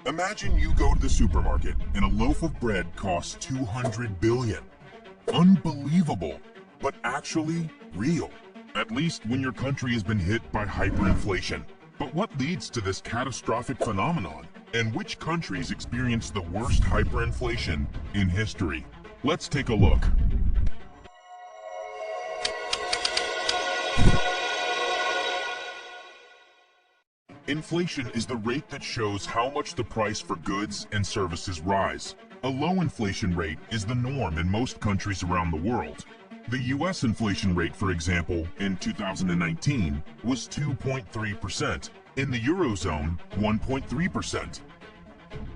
Imagine you go to the supermarket and a loaf of bread costs 200 billion. Unbelievable, but actually real. At least when your country has been hit by hyperinflation. But what leads to this catastrophic phenomenon? And which countries experience the worst hyperinflation in history? Let's take a look. Inflation is the rate that shows how much the price for goods and services rise. A low inflation rate is the norm in most countries around the world. The US inflation rate, for example, in 2019 was 2.3%. In the Eurozone, 1.3%.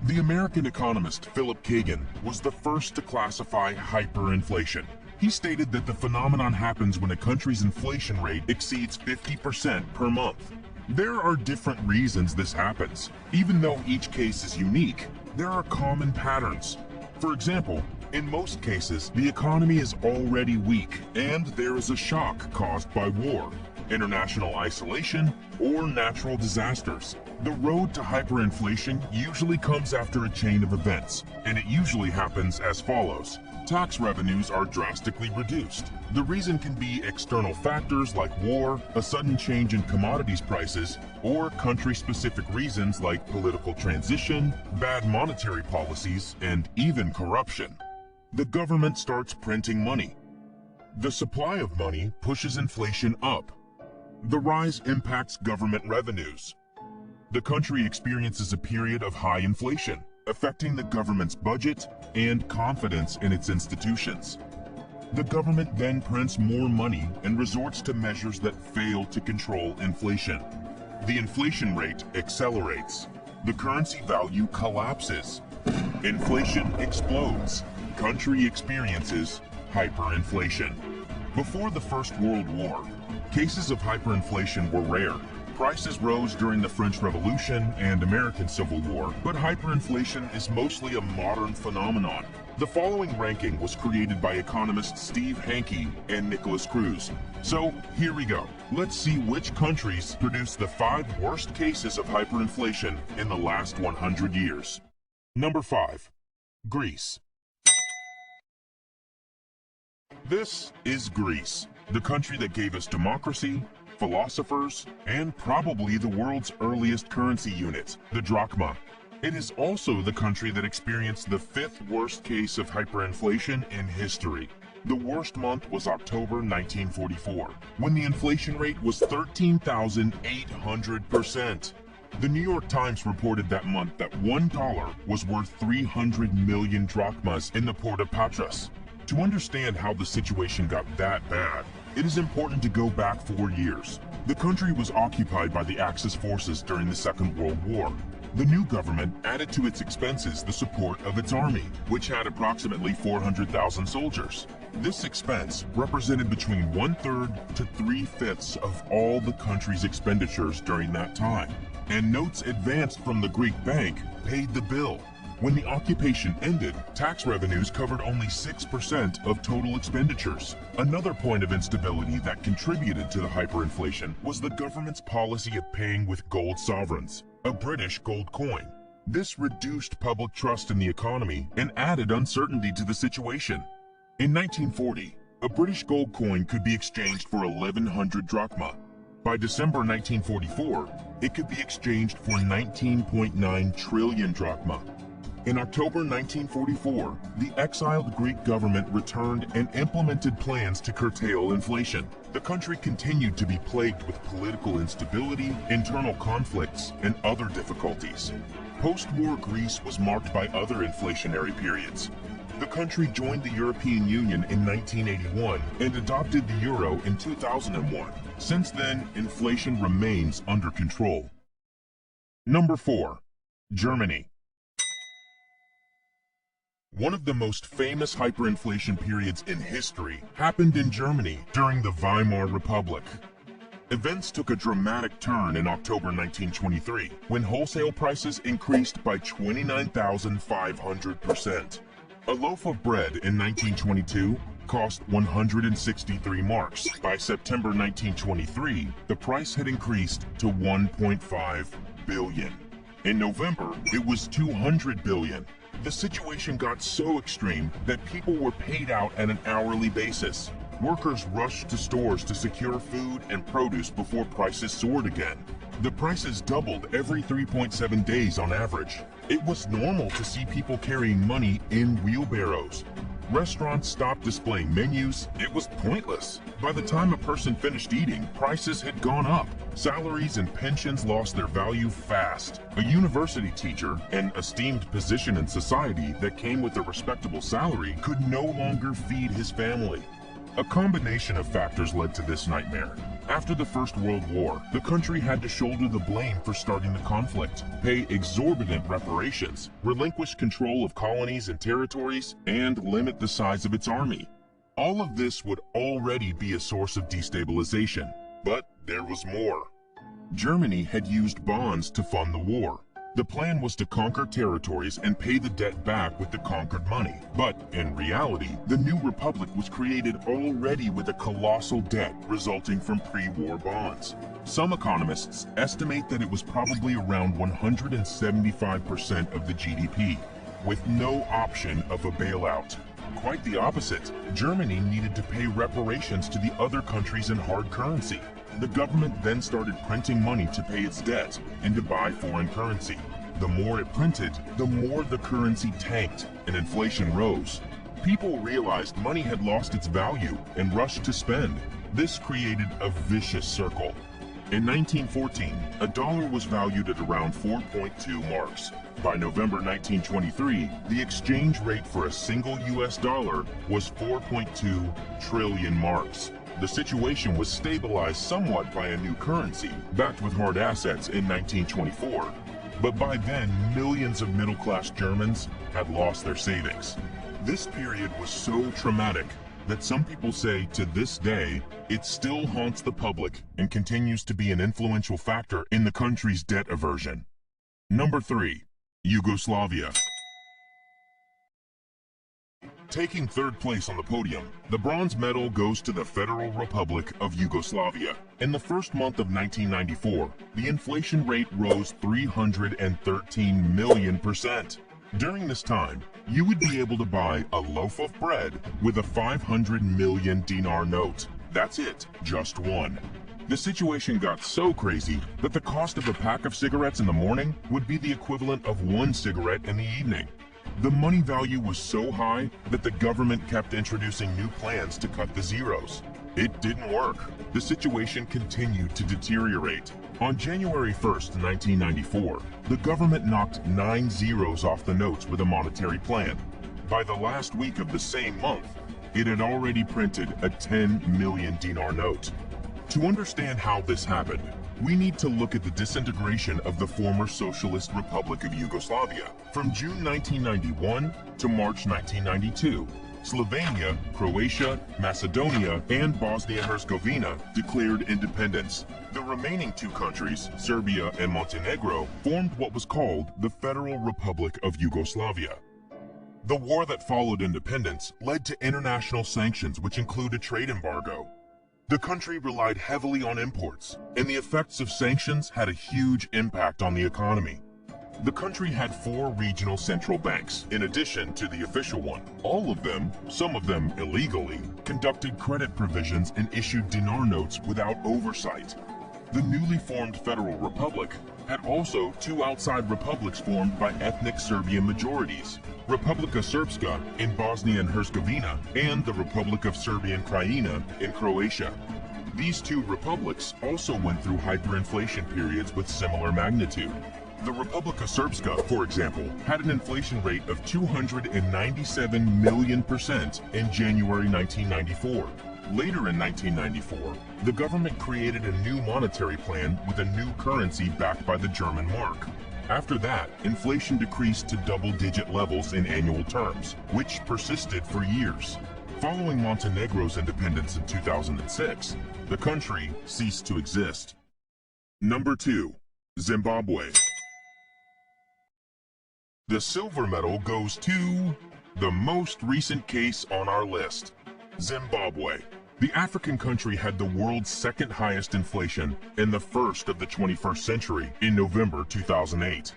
The American economist Philip Kagan was the first to classify hyperinflation. He stated that the phenomenon happens when a country's inflation rate exceeds 50% per month. There are different reasons this happens. Even though each case is unique, there are common patterns. For example, in most cases, the economy is already weak, and there is a shock caused by war, international isolation, or natural disasters. The road to hyperinflation usually comes after a chain of events, and it usually happens as follows. Tax revenues are drastically reduced. The reason can be external factors like war, a sudden change in commodities prices, or country-specific reasons like political transition, bad monetary policies, and even corruption. The government starts printing money. The supply of money pushes inflation up. The rise impacts government revenues. The country experiences a period of high inflation, affecting the government's budget and confidence in its institutions. The government then prints more money and resorts to measures that fail to control inflation. The inflation rate accelerates. The currency value collapses. Inflation explodes. Country experiences hyperinflation. Before the First World War, cases of hyperinflation were rare. Prices rose during the French Revolution and American Civil War, but hyperinflation is mostly a modern phenomenon. The following ranking was created by economists Steve Hanke and Nicholas Cruz. So here we go. Let's see which countries produced the 5 worst cases of hyperinflation in the last 100 years. Number 5. Greece. This is Greece, the country that gave us democracy, philosophers, and probably the world's earliest currency unit, the drachma. It is also the country that experienced the 5th worst case of hyperinflation in history. The worst month was October 1944, when the inflation rate was 13,800%. The New York Times reported that month that $1 was worth 300 million drachmas in the port of Patras. To understand how the situation got that bad, it is important to go back 4 years. The country was occupied by the Axis forces during the Second World War. The new government added to its expenses the support of its army, which had approximately 400,000 soldiers. This expense represented between 1/3 to 3/5 of all the country's expenditures during that time. And notes advanced from the Greek bank paid the bill. When the occupation ended, tax revenues covered only 6% of total expenditures. Another point of instability that contributed to the hyperinflation was the government's policy of paying with gold sovereigns, a British gold coin. This reduced public trust in the economy and added uncertainty to the situation. In 1940, a British gold coin could be exchanged for 1,100 drachma. By December 1944, it could be exchanged for 19.9 trillion drachma. In October 1944, the exiled Greek government returned and implemented plans to curtail inflation. The country continued to be plagued with political instability, internal conflicts, and other difficulties. Post-war Greece was marked by other inflationary periods. The country joined the European Union in 1981 and adopted the euro in 2001. Since then, inflation remains under control. Number 4. Germany. One of the most famous hyperinflation periods in history happened in Germany during the Weimar Republic. Events took a dramatic turn in October 1923, when wholesale prices increased by 29,500%. A loaf of bread in 1922 cost 163 marks. By September 1923, the price had increased to 1.5 billion. In November, it was 200 billion. The situation got so extreme that people were paid out at an hourly basis. Workers rushed to stores to secure food and produce before prices soared again. The prices doubled every 3.7 days on average. It was normal to see people carrying money in wheelbarrows. Restaurants stopped displaying menus. It was pointless. By the time a person finished eating, prices had gone up. Salaries and pensions lost their value fast. A university teacher, an esteemed position in society that came with a respectable salary, could no longer feed his family. A combination of factors led to this nightmare. After the First World War, the country had to shoulder the blame for starting the conflict, pay exorbitant reparations, relinquish control of colonies and territories, and limit the size of its army. All of this would already be a source of destabilization, but there was more. Germany had used bonds to fund the war. The plan was to conquer territories and pay the debt back with the conquered money. But in reality, the new republic was created already with a colossal debt resulting from pre-war bonds. Some economists estimate that it was probably around 175% of the GDP, with no option of a bailout. Quite the opposite. Germany needed to pay reparations to the other countries in hard currency. The government then started printing money to pay its debt and to buy foreign currency. The more it printed, the more the currency tanked and inflation rose. People realized money had lost its value and rushed to spend. This created a vicious circle. In 1914, a dollar was valued at around 4.2 marks. By November 1923, the exchange rate for a single US dollar was 4.2 trillion marks. The situation was stabilized somewhat by a new currency, backed with hard assets in 1924. But by then, millions of middle-class Germans had lost their savings. This period was so traumatic that some people say to this day, it still haunts the public and continues to be an influential factor in the country's debt aversion. Number 3. Yugoslavia. Taking third place on the podium, the bronze medal goes to the Federal Republic of Yugoslavia. In the first month of 1994, the inflation rate rose 313 million%. During this time, you would be able to buy a loaf of bread with a 500 million dinar note. That's it, just one. The situation got so crazy that the cost of a pack of cigarettes in the morning would be the equivalent of one cigarette in the evening. The money value was so high that the government kept introducing new plans to cut the zeros. It didn't work. The situation continued to deteriorate. On January 1st, 1994, the government knocked 9 zeros off the notes with a monetary plan. By the last week of the same month, it had already printed a 10 million dinar note. To understand how this happened, we need to look at the disintegration of the former Socialist Republic of Yugoslavia. From June 1991 to March 1992, Slovenia, Croatia, Macedonia, and Bosnia-Herzegovina declared independence. The remaining two countries, Serbia and Montenegro, formed what was called the Federal Republic of Yugoslavia. The war that followed independence led to international sanctions, which include a trade embargo. The country relied heavily on imports, and the effects of sanctions had a huge impact on the economy. The country had 4 regional central banks, in addition to the official one. All of them, some of them illegally, conducted credit provisions and issued dinar notes without oversight. The newly formed Federal Republic had also 2 outside republics formed by ethnic Serbian majorities, Republika Srpska in Bosnia and Herzegovina and the Republic of Serbian Krajina in Croatia. These 2 republics also went through hyperinflation periods with similar magnitude. The Republika Srpska, for example, had an inflation rate of 297 million% in January 1994. Later in 1994, the government created a new monetary plan with a new currency backed by the German mark. After that, inflation decreased to double-digit levels in annual terms, which persisted for years. Following Montenegro's independence in 2006, the country ceased to exist. Number 2. Zimbabwe. The silver medal goes to the most recent case on our list, Zimbabwe. The African country had the world's second highest inflation and the first of the 21st century in November 2008.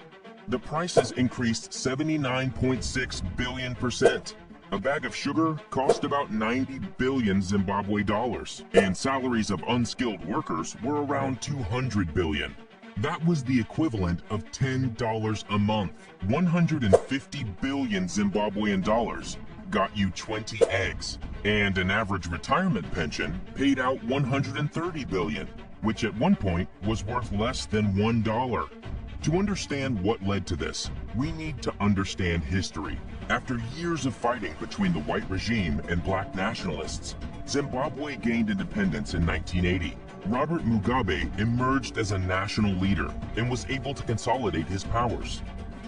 the prices increased 79.6 billion%. A bag of sugar cost about 90 billion Zimbabwe dollars, and salaries of unskilled workers were around 200 billion. That was the equivalent of $10 a month. 150 billion Zimbabwean dollars got you 20 eggs, and an average retirement pension paid out 130 billion, which at one point was worth less than $1. To understand what led to this, we need to understand history. After years of fighting between the white regime and black nationalists, Zimbabwe gained independence in 1980. Robert Mugabe emerged as a national leader and was able to consolidate his powers.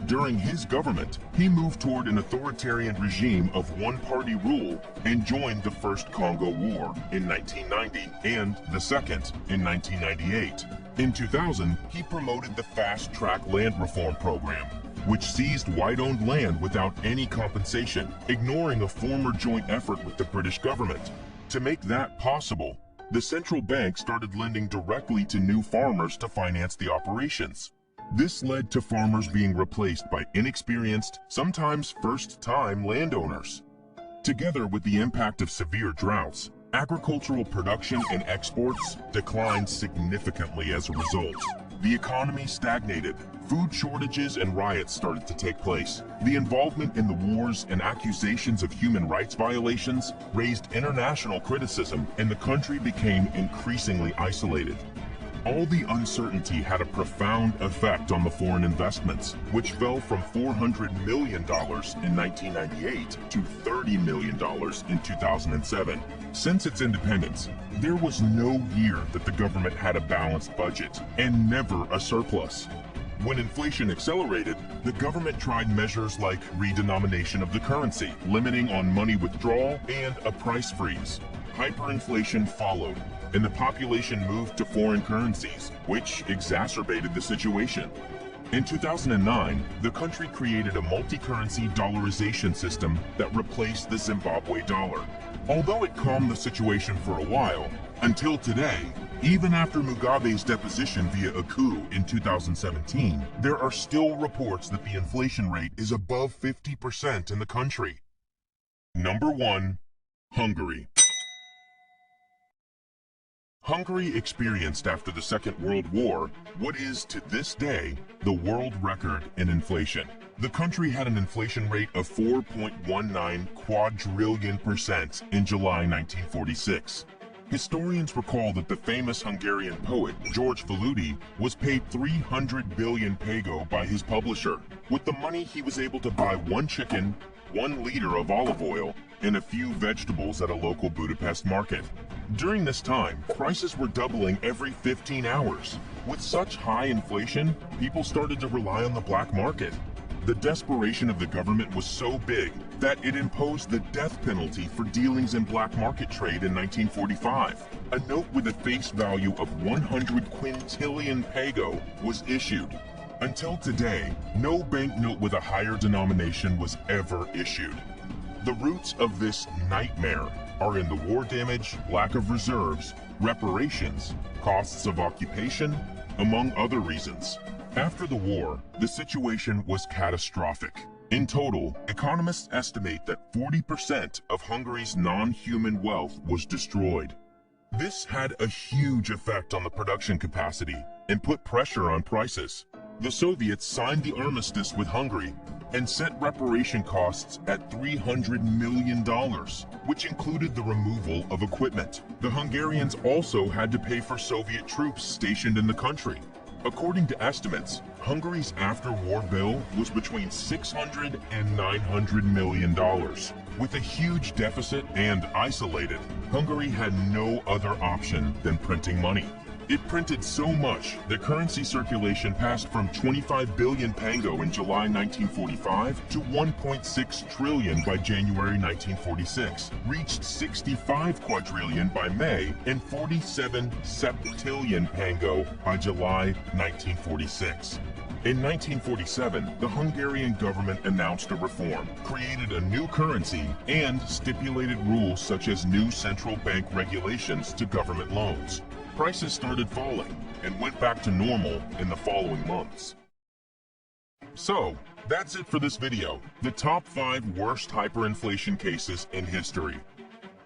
During his government, he moved toward an authoritarian regime of one-party rule and joined the First Congo War in 1990 and the Second in 1998. In 2000, he promoted the Fast-Track Land Reform Program, which seized white-owned land without any compensation, ignoring a former joint effort with the British government. To make that possible, the central bank started lending directly to new farmers to finance the operations. This led to farmers being replaced by inexperienced, sometimes first-time landowners. Together with the impact of severe droughts, agricultural production and exports declined significantly as a result. The economy stagnated, food shortages and riots started to take place. The involvement in the wars and accusations of human rights violations raised international criticism, and the country became increasingly isolated. All the uncertainty had a profound effect on the foreign investments, which fell from $400 million in 1998 to $30 million in 2007. Since its independence, there was no year that the government had a balanced budget, and never a surplus. When inflation accelerated, the government tried measures like redenomination of the currency, limiting on money withdrawal, and a price freeze. Hyperinflation followed, and the population moved to foreign currencies, which exacerbated the situation. In 2009, the country created a multi-currency dollarization system that replaced the Zimbabwe dollar. Although it calmed the situation for a while, until today, even after Mugabe's deposition via a coup in 2017, there are still reports that the inflation rate is above 50% in the country. Number 1. Hungary. Hungary experienced after the Second World War what is to this day the world record in inflation. The country had an inflation rate of 4.19 quadrillion% in July 1946. Historians recall that the famous Hungarian poet George Faludi was paid 300 billion pego by his publisher. With the money, he was able to buy 1 chicken, 1 liter of olive oil, and a few vegetables at a local Budapest market. During this time, prices were doubling every 15 hours. With such high inflation, people started to rely on the black market. The desperation of the government was so big that it imposed the death penalty for dealings in black market trade in 1945. A note with a face value of 100 quintillion pego was issued. Until today, no banknote with a higher denomination was ever issued. The roots of this nightmare are in the war damage, lack of reserves, reparations, costs of occupation, among other reasons. After the war, the situation was catastrophic. In total, economists estimate that 40% of Hungary's non-human wealth was destroyed. This had a huge effect on the production capacity and put pressure on prices. The Soviets signed the armistice with Hungary and set reparation costs at $300 million, which included the removal of equipment. The Hungarians also had to pay for Soviet troops stationed in the country. According to estimates, Hungary's after-war bill was between $600 and $900 million. With a huge deficit and isolated, Hungary had no other option than printing money. It printed so much that currency circulation passed from 25 billion pego in July 1945 to 1.6 trillion by January 1946, reached 65 quadrillion by May, and 47 septillion pego by July 1946. In 1947, the Hungarian government announced a reform, created a new currency, and stipulated rules such as new central bank regulations to government loans. Prices started falling and went back to normal in the following months. So, that's it for this video, the top 5 worst hyperinflation cases in history.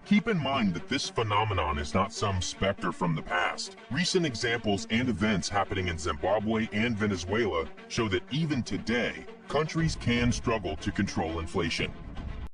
Keep in mind that this phenomenon is not some specter from the past. Recent examples and events happening in Zimbabwe and Venezuela show that even today, countries can struggle to control inflation.